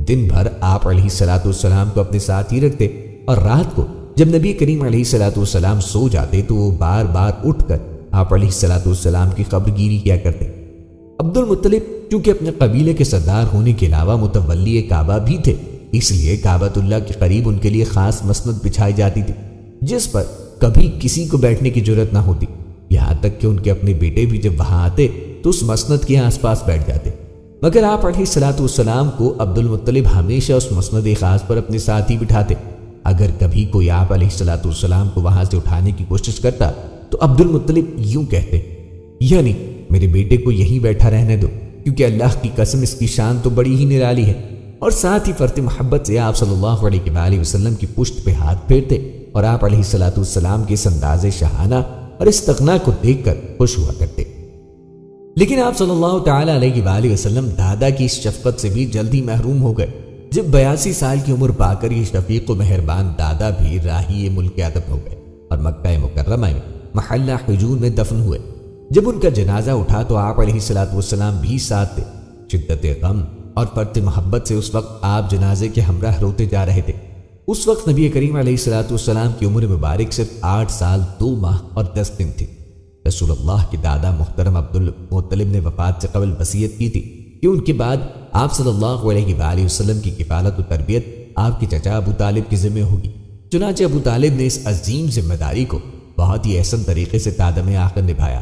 دن بھر آپ علیہ السلام کو اپنے ساتھ ہی رکھتے، اور رات کو جب نبی کریم علیہ السلام سو جاتے تو وہ بار بار اٹھ کر آپ علیہ السلام کی خبر گیری کیا کرتے۔ عبد المطلب چونکہ اپنے قبیلے کے سردار ہونے کے علاوہ متولی کعبہ بھی تھے، اس لیے کعبۃ اللہ کے قریب ان کے لیے خاص مسند بچھائی جاتی تھی، جس پر کبھی کسی کو بیٹھنے کی جرت نہ ہوتی، یہاں تک کہ ان کے اپنے بیٹے بھی جب وہاں آتے تو اس مسند کے آس پاس بیٹھ جاتے، مگر آپ علیہ السلام کو عبد المطلب ہمیشہ اس مسند خاص پر اپنے ساتھ ہی بٹھاتے۔ اگر کبھی کوئی آپ علیہ السلام کو وہاں سے اٹھانے کی کوشش کرتا تو عبد المطلب یوں کہتے، یعنی میرے بیٹے کو یہیں بیٹھا رہنے دو، کیونکہ اللہ کی قسم اس کی شان تو بڑی ہی نرالی ہے، اور ساتھ ہی فرط محبت سے آپ صلی اللہ علیہ وآلہ وسلم کی پشت پہ ہاتھ پھیرتے اور آپ علیہ السلام کے اس انداز شاہانہ اور استغنا کو دیکھ کر خوش ہوا کرتے۔ لیکن آپ صلی اللہ تعالی علیہ وآلہ وسلم دادا کی اس شفقت سے بھی جلدی محروم ہو گئے۔ جب 82 سال کی عمر پا کر یہ شفیق و مہربان دادا بھی راہی ملک ادب ہو گئے اور مکہ مکرمہ میں محلہ حجون میں دفن ہوئے۔ جب ان کا جنازہ اٹھا تو آپ علیہ السلام بھی ساتھ تھے۔ شدت غم اور فرط محبت سے اس وقت آپ جنازے کے ہمراہ روتے جا رہے تھے۔ اس وقت نبی کریم علیہ السلام کی عمر مبارک صرف 8 سال 2 ماہ اور 10 دن تھی۔ رسول اللہ کے دادا محترم عبد المطلب نے وفات سے قبل وصیت کی تھی کہ ان کے بعد آپ صلی اللہ علیہ وآلہ وسلم کی کفالت و تربیت آپ کے چچا ابو طالب کی ذمہ ہوگی۔ چنانچہ ابو طالب نے اس عظیم ذمہ داری کو بہت ہی احسن طریقے سے تادم آخر نبھایا۔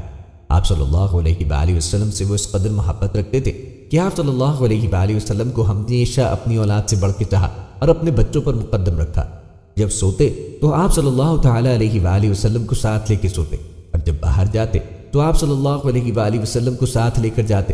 آپ صلی اللہ علیہ وآلہ وسلم سے وہ اس قدر محبت رکھتے تھے کہ آپ صلی اللہ علیہ وآلہ وسلم کو ہمیشہ اپنی اولاد سے بڑھ کے چاہا اور اپنے بچوں پر مقدم رکھا۔ جب سوتے تو آپ صلی اللہ تعالی علیہ وآلہ وسلم کو ساتھ لے کے سوتے، اور جب باہر جاتے تو آپ صلی اللہ علیہ وآلہ وسلم کو ساتھ لے کر جاتے۔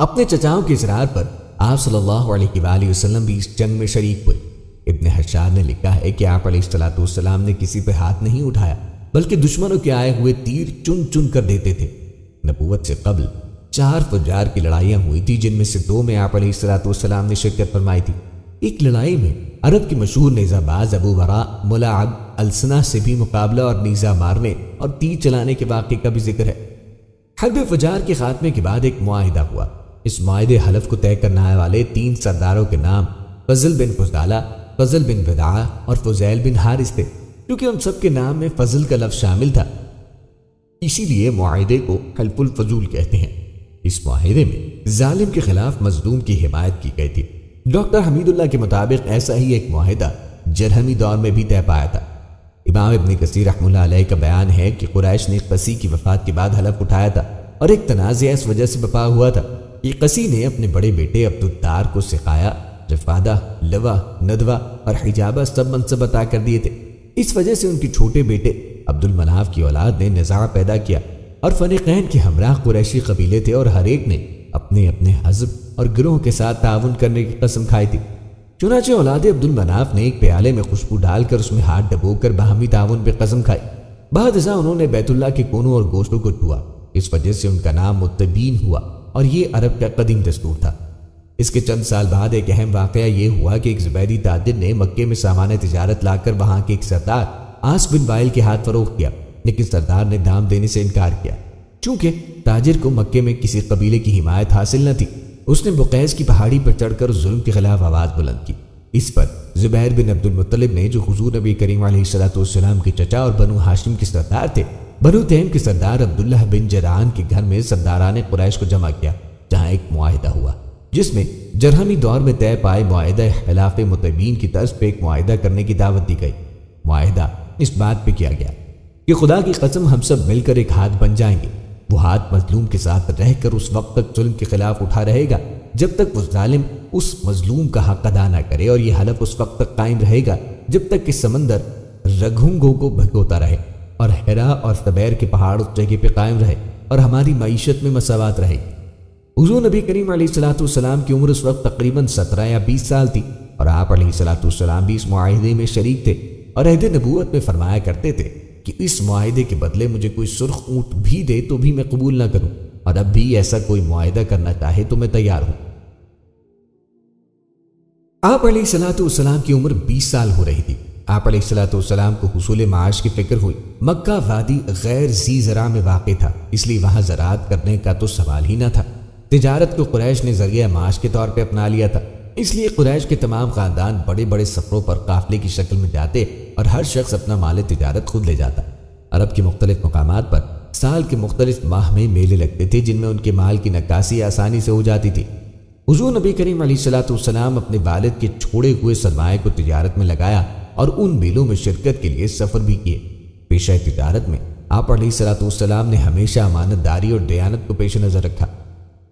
اپنے چچاؤں کے اصرار پر آپ صلی اللہ علیہ وآلہ وسلم بھی اس جنگ میں شریک ہوئے۔ ابن حشار نے لکھا ہے کہ آپ علیہ السلام نے کسی پہ ہاتھ نہیں اٹھایا، بلکہ دشمنوں کے آئے ہوئے تیر چن چن کر دیتے تھے۔ نبوت سے قبل 4 فجار کی لڑائیاں ہوئی تھی، جن میں سے 2 میں آپ علیہ السلام نے شرکت فرمائی تھی۔ ایک لڑائی میں عرب کی مشہور نیزہ باز ابو برا ملاعب السنہ سے بھی مقابلہ اور نیزہ مارنے اور تیر چلانے کے واقعے کا بھی ذکر ہے۔ حرب فجار کے خاتمے کے بعد ایک معاہدہ ہوا۔ اس معاہدے حلف کو طے کرنے والے 3 سرداروں کے نام فضل بن فضالہ، فضل بن وداع اور فضیل بن حارث تھے۔ کیونکہ ان سب کے نام میں فضل کا لفظ شامل تھا، اسی لیے معاہدے کو حلف الفضول کہتے ہیں۔ اس معاہدے میں ظالم کے خلاف مظلوم کی حمایت کی گئی تھی۔ ڈاکٹر حمید اللہ کے مطابق ایسا ہی ایک معاہدہ جرہمی دور میں بھی طے پایا تھا۔ امام ابن کثیر رحمہ اللہ علیہ کا بیان ہے کہ قریش نے قسی کی وفات کے بعد حلف اٹھایا تھا اور ایک تنازع اس وجہ سے برپا ہوا تھا کہ قسی نے اپنے بڑے بیٹے عبدالدار کو سقایا، رفادہ، لوا، ندوہ اور حجابہ سب منصب عطا کر دیے تھے۔ اس وجہ سے ان کے چھوٹے بیٹے عبد المناف کی اولاد نے نزاع پیدا کیا اور فریقین کے ہمراہ قریشی قبیلے تھے اور ہر ایک نے اپنے اپنے حزب اور گروہ کے ساتھ تعاون کرنے کی قسم کھائی تھی۔ چنانچہ اولاد عبد المناف نے ایک پیالے میں خوشبو ڈال کر اس میں ہاتھ ڈبو کر باہمی تعاون پہ قسم کھائی۔ بعد ازاں انہوں نے بیت اللہ کے کونوں اور گوشتوں کو چھوا، اس وجہ سے ان کا نام متبین ہوا اور یہ عرب کا قدیم دستور تھا۔ اس کے چند سال بعد ایک اہم واقعہ یہ ہوا کہ ایک زبیدی تاجر نے مکے میں سامان تجارت لا کر وہاں کے ایک سردار آس بن وائل کے ہاتھ فروخت کیا، لیکن سردار نے دام دینے سے انکار کیا۔ چونکہ تاجر کو مکے میں کسی قبیلے کی حمایت حاصل نہ تھی، اس نے بقیس کی پہاڑی پر چڑھ کر ظلم کے خلاف آواز بلند کی۔ اس پر زبیر بن عبد المطلب نے، جو حضور نبی کریم علیہ السلام کے چچا اور بنو ہاشم کے سردار تھے، بنو تیم کے سردار عبداللہ بن جرعان کے گھر میں سرداران قریش کو جمع کیا، جہاں ایک معاہدہ ہوا جس میں جرہمی دور میں طے پائے معاہدہ خلاف متبین کی طرز پہ ایک معاہدہ کرنے کی دعوت دی گئی۔ معاہدہ اس بات پہ کیا گیا کہ خدا کی قسم ہم سب مل کر ایک ہاتھ بن جائیں گے۔ وہ ہاتھ مظلوم کے ساتھ رہ کر اس وقت تک ظلم کے خلاف اٹھا رہے گا جب تک وہ ظالم اس مظلوم کا حق ادا نہ کرے، اور یہ حلف اس وقت تک قائم رہے گا جب تک کہ سمندر رگھونگوں کو بھگوتا رہے اور ہیرا اور سبیر کے پہاڑ اس جگہ پہ قائم رہے اور ہماری معیشت میں مساوات رہے گی۔ حضور نبی کریم علیہ السلام کی عمر اس وقت تقریباً 17 یا 20 سال تھی، اور آپ علیہ السلام بھی اس معاہدے میں شریک تھے اور عہد نبوت میں فرمایا کرتے تھے کہ اس معاہدے کے بدلے مجھے کوئی سرخ اونٹ بھی دے تو بھی میں قبول نہ کروں، اور اب بھی ایسا کوئی معاہدہ کرنا چاہے تو میں تیار ہوں۔ آپ علیہ السلام کی عمر 20 سال ہو رہی تھی۔ آپ علیہ السلام کو حصول معاش کی فکر ہوئی۔ مکہ وادی غیر ذی زرع میں واقع تھا، اس لیے وہاں زراعت کرنے کا تو سوال ہی نہ تھا۔ تجارت کو قریش نے ذریعہ معاش کے طور پہ اپنا لیا تھا، اس لیے قریش کے تمام خاندان بڑے بڑے سفروں پر قافلے کی شکل میں جاتے اور ہر شخص اپنا مال تجارت خود لے جاتا۔ عرب کے مختلف مقامات پر سال کے مختلف ماہ میں میلے لگتے تھے جن میں ان کے مال کی نکاسی آسانی سے ہو جاتی تھی۔ حضور نبی کریم علیہ السلام اپنے والد کے چھوڑے ہوئے سرمایہ کو تجارت میں لگایا اور ان میلوں میں شرکت کے لیے سفر بھی کیے۔ پیشہ تجارت میں آپ علیہ السلام نے ہمیشہ امانت داری اور دیانت کو پیش نظر رکھا۔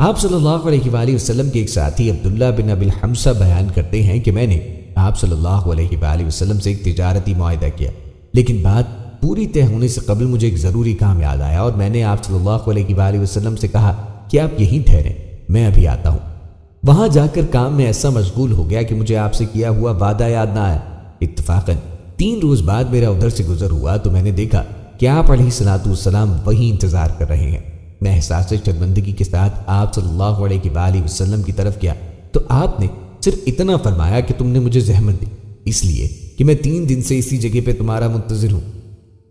آپ صلی اللہ علیہ وآلہ وسلم کے ایک ساتھی عبداللہ بن ابی الحمصہ بیان کرتے ہیں کہ میں نے آپ صلی اللہ علیہ وآلہ وسلم سے ایک تجارتی معاہدہ کیا، لیکن بات پوری طے ہونے سے قبل مجھے ایک ضروری کام یاد آیا اور میں نے آپ صلی اللہ علیہ وآلہ وسلم سے کہا کہ آپ یہیں ٹھہریں، میں ابھی آتا ہوں۔ وہاں جا کر کام میں ایسا مشغول ہو گیا کہ مجھے آپ سے کیا ہوا وعدہ یاد نہ آیا۔ اتفاقاً 3 روز بعد میرا ادھر سے گزر ہوا تو میں نے دیکھا کہ آپ علیہ السلام وہیں انتظار کر رہے ہیں۔ میں احساس شرمندگی کے ساتھ آپ صلی اللہ علیہ وآلہ وسلم کی طرف گیا تو آپ نے صرف اتنا فرمایا کہ تم نے مجھے زحمت دی، اس لیے کہ میں 3 دن سے اسی جگہ پہ تمہارا منتظر ہوں۔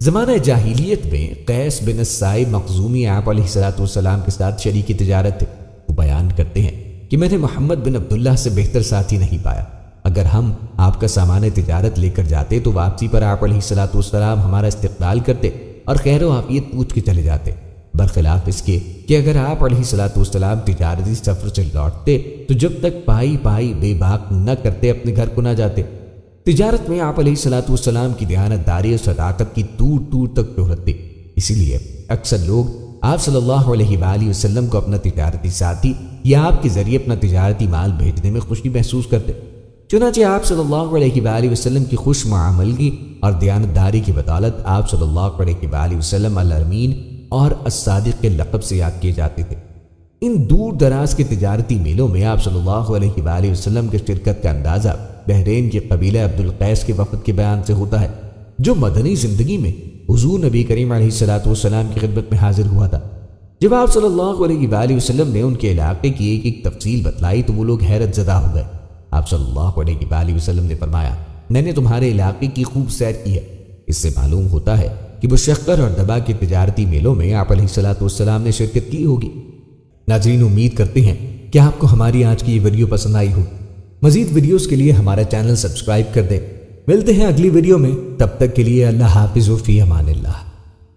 زمانہ جاہلیت میں قیس بن السائب مخزومی آپ علیہ السلام کے ساتھ شریک تجارت تھے۔ وہ بیان کرتے ہیں کہ میں نے محمد بن عبداللہ سے بہتر ساتھی نہیں پایا۔ اگر ہم آپ کا سامان تجارت لے کر جاتے تو واپسی پر آپ علیہ السلام ہمارا استقبال کرتے اور خیر و عافیت پوچھ کے چلے جاتے، برخلاف اس کے کہ اگر آپ علیہ السلام تجارتی سفر سے لوٹتے تو جب تک پائی بے باک نہ کرتے اپنے گھر کو نہ جاتے۔ تجارت میں آپ علیہ السلام کی دیانت داری اور صداقت کی دور دور تک شہرت تھی، اسی لیے اکثر لوگ آپ صلی اللہ علیہ وآلہ وسلم کو اپنا تجارتی ساتھی یا آپ کے ذریعے اپنا تجارتی مال بھیجنے میں خوشی محسوس کرتے۔ چنانچہ آپ صلی اللہ علیہ وآلہ وسلم کی خوش معاملگی اور دیانت داری کی بدولت آپ صلی اللہ علیہ وآلہ وسلم الامین اور الصادق کے لقب سے یاد کیے جاتے تھے۔ ان دور دراز کے تجارتی میلوں میں آپ صلی اللہ علیہ وآلہ وسلم کے شرکت کا اندازہ بحرین کے قبیلہ عبد القیس کے وفد کے بیان سے ہوتا ہے، جو مدنی زندگی میں حضور نبی کریم علیہ السلام کی خدمت میں حاضر ہوا تھا۔ جب آپ صلی اللہ علیہ وآلہ وسلم نے ان کے علاقے کی ایک ایک تفصیل بتلائی تو وہ لوگ حیرت زدہ ہو گئے۔ آپ صلی اللہ علیہ وآلہ وسلم نے فرمایا، میں نے تمہارے علاقے کی خوب سیر کی ہے۔ اس سے معلوم ہوتا ہے کہ مشقر اور دبا کے تجارتی میلوں میں آپ علیہ السلام نے شرکت کی ہوگی۔ ناظرین، امید کرتے ہیں کہ آپ کو ہماری آج کی یہ ویڈیو پسند آئی ہو۔ مزید ویڈیوز کے لیے ہمارا چینل سبسکرائب کر دیں۔ ملتے ہیں اگلی ویڈیو میں، تب تک کے لیے اللہ حافظ و فی امان اللہ۔